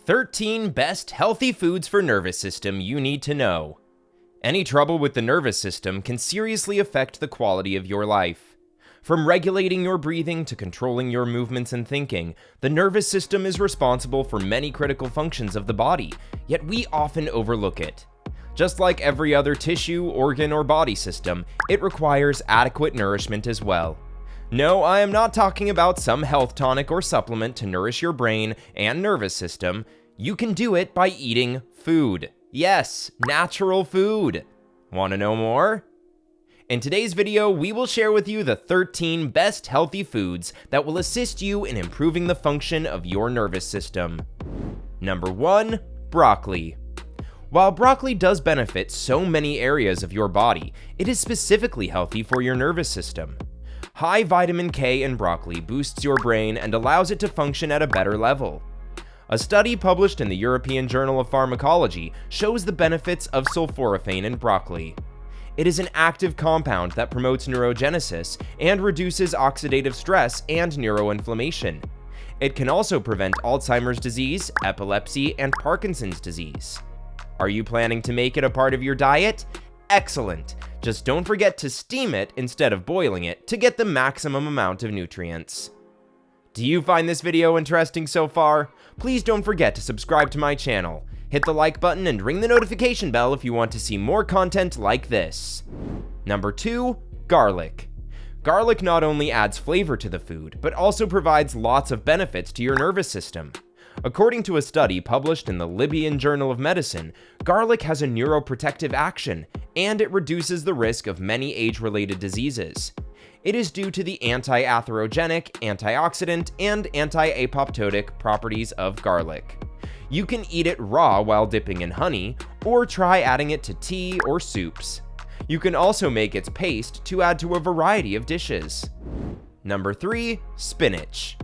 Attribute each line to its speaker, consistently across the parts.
Speaker 1: 13 best healthy foods for nervous system you need to know. Any trouble with the nervous system can seriously affect the quality of your life. From regulating your breathing to controlling your movements and thinking, the nervous system is responsible for many critical functions of the body, yet we often overlook it. Just like every other tissue, organ, or body system, it requires adequate nourishment as well. No, I am not talking about some health tonic or supplement to nourish your brain and nervous system. You can do it by eating food. Yes, natural food. Want to know more? In today's video, we will share with you the 13 best healthy foods that will assist you in improving the function of your nervous system. Number 1, broccoli. While broccoli does benefit so many areas of your body, it is specifically healthy for your nervous system. High vitamin K in broccoli boosts your brain and allows it to function at a better level. A study published in the European Journal of Pharmacology shows the benefits of sulforaphane in broccoli. It is an active compound that promotes neurogenesis and reduces oxidative stress and neuroinflammation. It can also prevent Alzheimer's disease, epilepsy, and Parkinson's disease. Are you planning to make it a part of your diet? Excellent! Just don't forget to steam it instead of boiling it to get the maximum amount of nutrients. Do you find this video interesting so far? Please don't forget to subscribe to my channel. Hit the like button and ring the notification bell if you want to see more content like this. Number 2, garlic. Garlic not only adds flavor to the food, but also provides lots of benefits to your nervous system. According to a study published in the Libyan Journal of Medicine, garlic has a neuroprotective action, and it reduces the risk of many age-related diseases. It is due to the anti-atherogenic, antioxidant, and anti-apoptotic properties of garlic. You can eat it raw while dipping in honey, or try adding it to tea or soups. You can also make its paste to add to a variety of dishes. Number 3, spinach.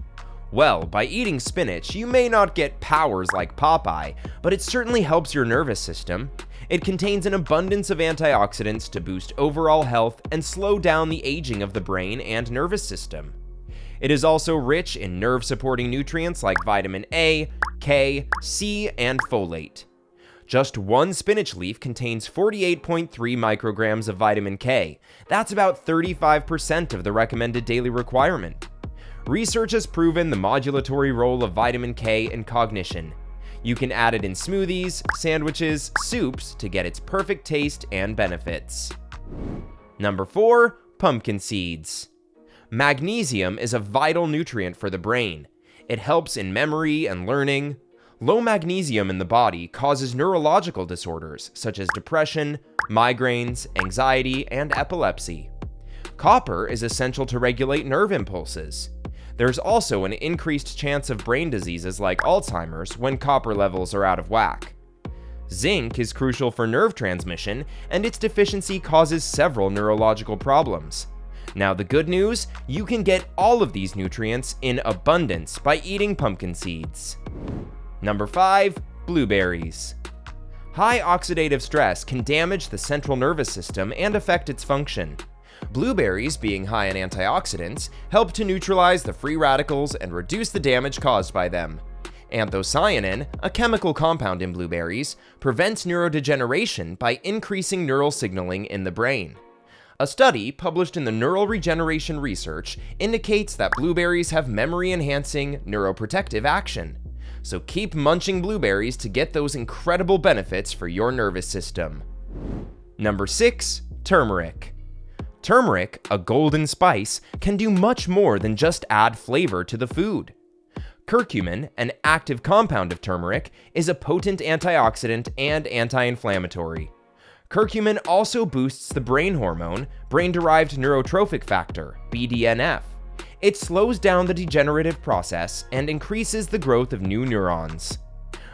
Speaker 1: Well, by eating spinach, you may not get powers like Popeye, but it certainly helps your nervous system. It contains an abundance of antioxidants to boost overall health and slow down the aging of the brain and nervous system. It is also rich in nerve-supporting nutrients like vitamin A, K, C, and folate. Just one spinach leaf contains 48.3 micrograms of vitamin K. That's about 35% of the recommended daily requirement. Research has proven the modulatory role of vitamin K in cognition. You can add it in smoothies, sandwiches, soups to get its perfect taste and benefits. Number 4, pumpkin seeds. Magnesium is a vital nutrient for the brain. It helps in memory and learning. Low magnesium in the body causes neurological disorders such as depression, migraines, anxiety, and epilepsy. Copper is essential to regulate nerve impulses. There's also an increased chance of brain diseases like Alzheimer's when copper levels are out of whack. Zinc is crucial for nerve transmission, and its deficiency causes several neurological problems. Now the good news, you can get all of these nutrients in abundance by eating pumpkin seeds. Number 5, blueberries. High oxidative stress can damage the central nervous system and affect its function. Blueberries, being high in antioxidants, help to neutralize the free radicals and reduce the damage caused by them. Anthocyanin, a chemical compound in blueberries, prevents neurodegeneration by increasing neural signaling in the brain. A study published in the Neural Regeneration Research indicates that blueberries have memory-enhancing neuroprotective action. So keep munching blueberries to get those incredible benefits for your nervous system. Number 6, turmeric. Turmeric, a golden spice, can do much more than just add flavor to the food. Curcumin, an active compound of turmeric, is a potent antioxidant and anti-inflammatory. Curcumin also boosts the brain hormone, brain-derived neurotrophic factor, BDNF. It slows down the degenerative process and increases the growth of new neurons.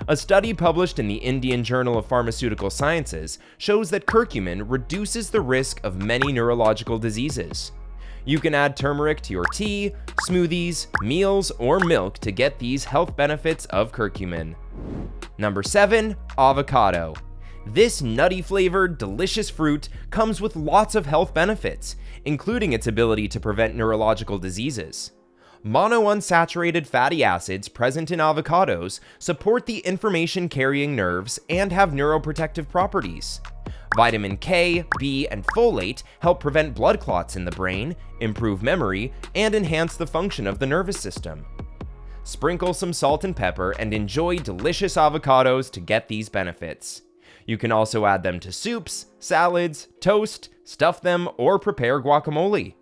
Speaker 1: A study published in the Indian Journal of Pharmaceutical Sciences shows that curcumin reduces the risk of many neurological diseases. You can add turmeric to your tea, smoothies, meals, or milk to get these health benefits of curcumin. Number 7, avocado. This nutty-flavored, delicious fruit comes with lots of health benefits, including its ability to prevent neurological diseases. Monounsaturated fatty acids present in avocados support the information-carrying nerves and have neuroprotective properties. Vitamin K, B, and folate help prevent blood clots in the brain, improve memory, and enhance the function of the nervous system. Sprinkle some salt and pepper and enjoy delicious avocados to get these benefits. You can also add them to soups, salads, toast, stuff them, or prepare guacamole.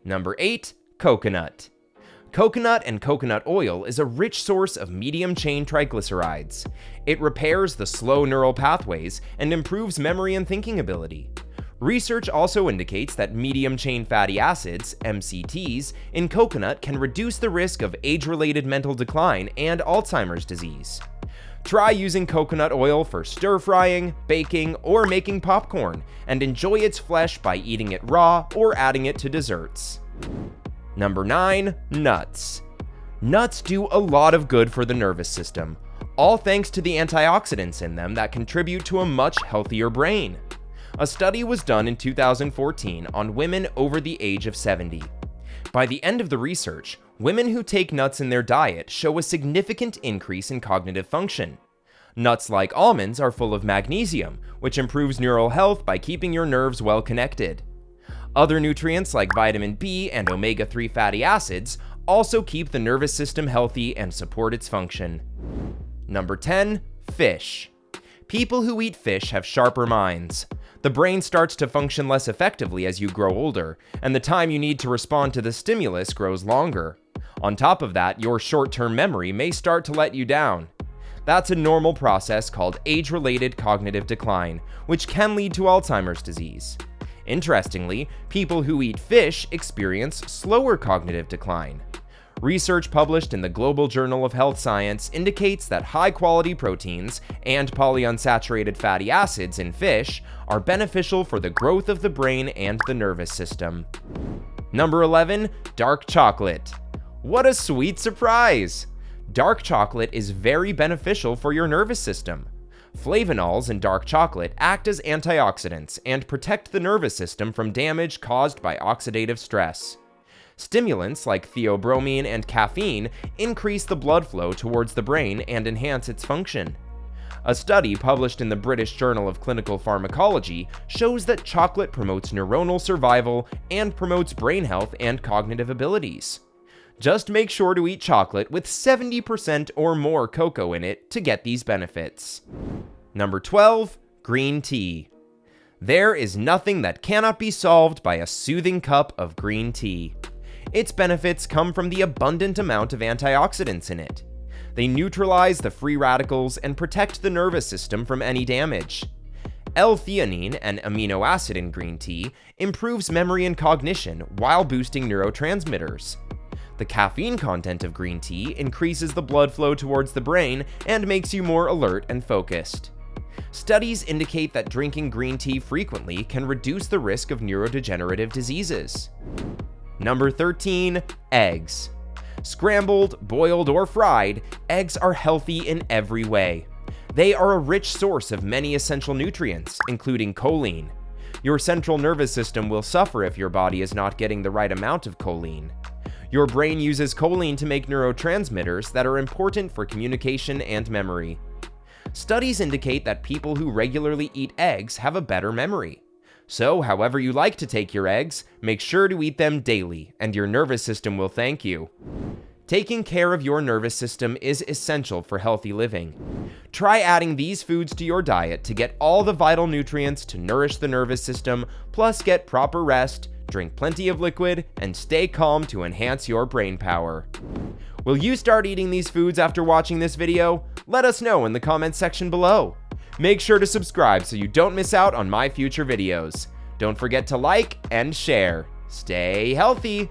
Speaker 1: Number 8. Coconut. Coconut and coconut oil is a rich source of medium-chain triglycerides. It repairs the slow neural pathways and improves memory and thinking ability. Research also indicates that medium-chain fatty acids, MCTs, in coconut can reduce the risk of age-related mental decline and Alzheimer's disease. Try using coconut oil for stir-frying, baking, or making popcorn, and enjoy its flesh by eating it raw or adding it to desserts. Number 9. Nuts. Nuts do a lot of good for the nervous system, all thanks to the antioxidants in them that contribute to a much healthier brain. A study was done in 2014 on women over the age of 70. By the end of the research, women who take nuts in their diet show a significant increase in cognitive function. Nuts like almonds are full of magnesium, which improves neural health by keeping your nerves well connected. Other nutrients like vitamin B and omega-3 fatty acids also keep the nervous system healthy and support its function. Number 10. Fish. People who eat fish have sharper minds. The brain starts to function less effectively as you grow older, and the time you need to respond to the stimulus grows longer. On top of that, your short-term memory may start to let you down. That's a normal process called age-related cognitive decline, which can lead to Alzheimer's disease. Interestingly, people who eat fish experience slower cognitive decline. Research published in the Global Journal of Health Science indicates that high-quality proteins and polyunsaturated fatty acids in fish are beneficial for the growth of the brain and the nervous system. Number 11. Dark chocolate. What a sweet surprise! Dark chocolate is very beneficial for your nervous system. Flavonols in dark chocolate act as antioxidants and protect the nervous system from damage caused by oxidative stress. Stimulants like theobromine and caffeine increase the blood flow towards the brain and enhance its function. A study published in the British Journal of Clinical Pharmacology shows that chocolate promotes neuronal survival and promotes brain health and cognitive abilities. Just make sure to eat chocolate with 70% or more cocoa in it to get these benefits. Number 12. Green tea. There is nothing that cannot be solved by a soothing cup of green tea. Its benefits come from the abundant amount of antioxidants in it. They neutralize the free radicals and protect the nervous system from any damage. L-theanine, an amino acid in green tea, improves memory and cognition while boosting neurotransmitters. The caffeine content of green tea increases the blood flow towards the brain and makes you more alert and focused. Studies indicate that drinking green tea frequently can reduce the risk of neurodegenerative diseases. Number 13. Eggs. Scrambled, boiled, or fried, eggs are healthy in every way. They are a rich source of many essential nutrients, including choline. Your central nervous system will suffer if your body is not getting the right amount of choline. Your brain uses choline to make neurotransmitters that are important for communication and memory. Studies indicate that people who regularly eat eggs have a better memory. So, however you like to take your eggs, make sure to eat them daily, and your nervous system will thank you. Taking care of your nervous system is essential for healthy living. Try adding these foods to your diet to get all the vital nutrients to nourish the nervous system, plus get proper rest, drink plenty of liquid, and stay calm to enhance your brain power. Will you start eating these foods after watching this video? Let us know in the comments section below. Make sure to subscribe so you don't miss out on my future videos. Don't forget to like and share. Stay healthy!